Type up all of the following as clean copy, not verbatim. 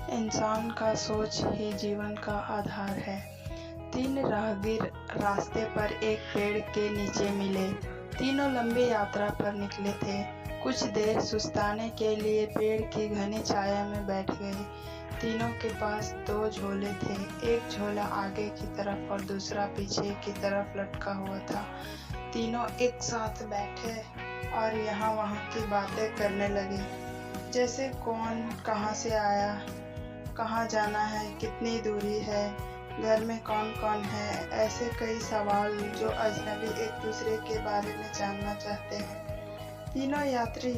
इंसान का सोच ही जीवन का आधार है। 3 राहगीर रास्ते पर एक पेड़ के नीचे मिले। तीनों लंबी यात्रा पर निकले थे। कुछ देर सुस्ताने के लिए पेड़ की घनी छाया में बैठ गए। तीनों के पास 2 झोले थे। एक झोला आगे की तरफ और दूसरा पीछे की तरफ लटका हुआ था। तीनों एक साथ बैठे और यहाँ वहाँ की बातें करने लगे, जैसे कौन कहाँ से आया, कहाँ जाना है, कितनी दूरी है, घर में कौन कौन है। ऐसे कई सवाल जो अजनबी एक दूसरे के बारे में जानना चाहते हैं। तीनों यात्री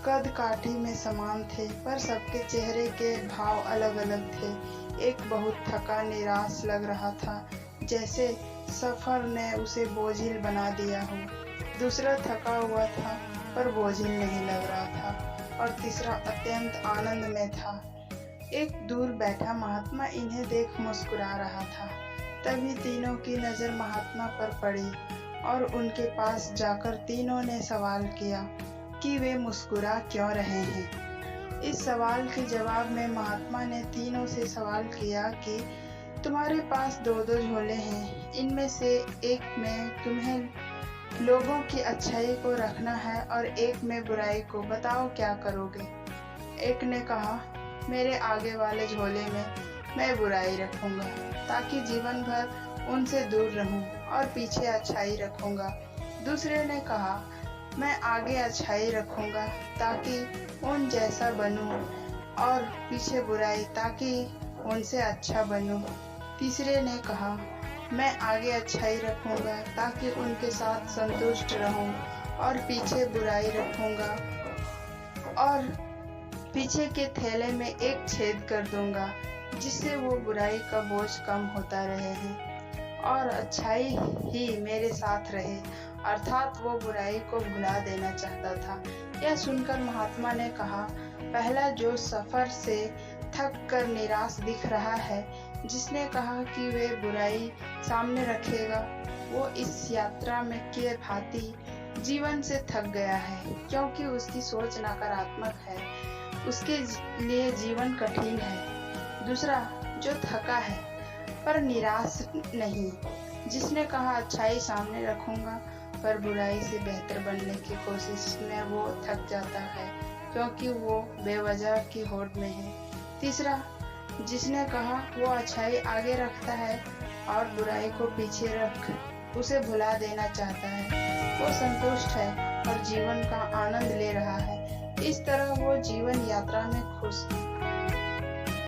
कद काठी में समान थे, पर सबके चेहरे के भाव अलग अलग थे। एक बहुत थका निराश लग रहा था, जैसे सफर ने उसे बोझिल बना दिया हो। दूसरा थका हुआ था पर बोझिल नहीं लग रहा था, और तीसरा अत्यंत आनंद में था। एक दूर बैठा महात्मा इन्हें देख मुस्कुरा रहा था। तभी तीनों की नजर महात्मा पर पड़ी और उनके पास जाकर तीनों ने सवाल किया कि वे मुस्कुरा क्यों रहे हैं। इस सवाल के जवाब में महात्मा ने तीनों से सवाल किया कि तुम्हारे पास 2-2 झोले हैं, इनमें से एक में तुम्हें लोगों की अच्छाई को रखना है और एक में बुराई को, बताओ क्या करोगे। एक ने कहा, मेरे आगे वाले झोले में मैं बुराई रखूंगा ताकि जीवन भर उनसे दूर रहूं, और पीछे अच्छाई रखूंगा। दूसरे ने कहा, मैं आगे अच्छाई रखूंगा ताकि उन जैसा बनूं, और पीछे बुराई ताकि उनसे अच्छा बनूं। तीसरे ने कहा, मैं आगे अच्छाई रखूंगा ताकि उनके साथ संतुष्ट रहूं, और पीछे बुराई रखूंगा और पीछे के थैले में एक छेद कर दूंगा, जिससे वो बुराई का बोझ कम होता रहे और अच्छाई ही मेरे साथ रहे। अर्थात वो बुराई को भुला देना चाहता था। यह सुनकर महात्मा ने कहा, पहला जो सफर से थक कर निराश दिख रहा है, जिसने कहा कि वे बुराई सामने रखेगा, वो इस यात्रा में के भांति जीवन से थक गया है, क्योंकि उसकी सोच नकारात्मक है। उसके लिए जीवन कठिन है। दूसरा जो थका है पर निराश नहीं, जिसने कहा अच्छाई सामने रखूंगा पर बुराई से बेहतर बनने की कोशिश में वो थक जाता है, क्योंकि वो बेवजह की होड़ में है। तीसरा जिसने कहा वो अच्छाई आगे रखता है और बुराई को पीछे रख उसे भुला देना चाहता है, वो संतुष्ट है और जीवन का आनंद ले रहा है। इस तरह वो जीवन यात्रा में खुश है।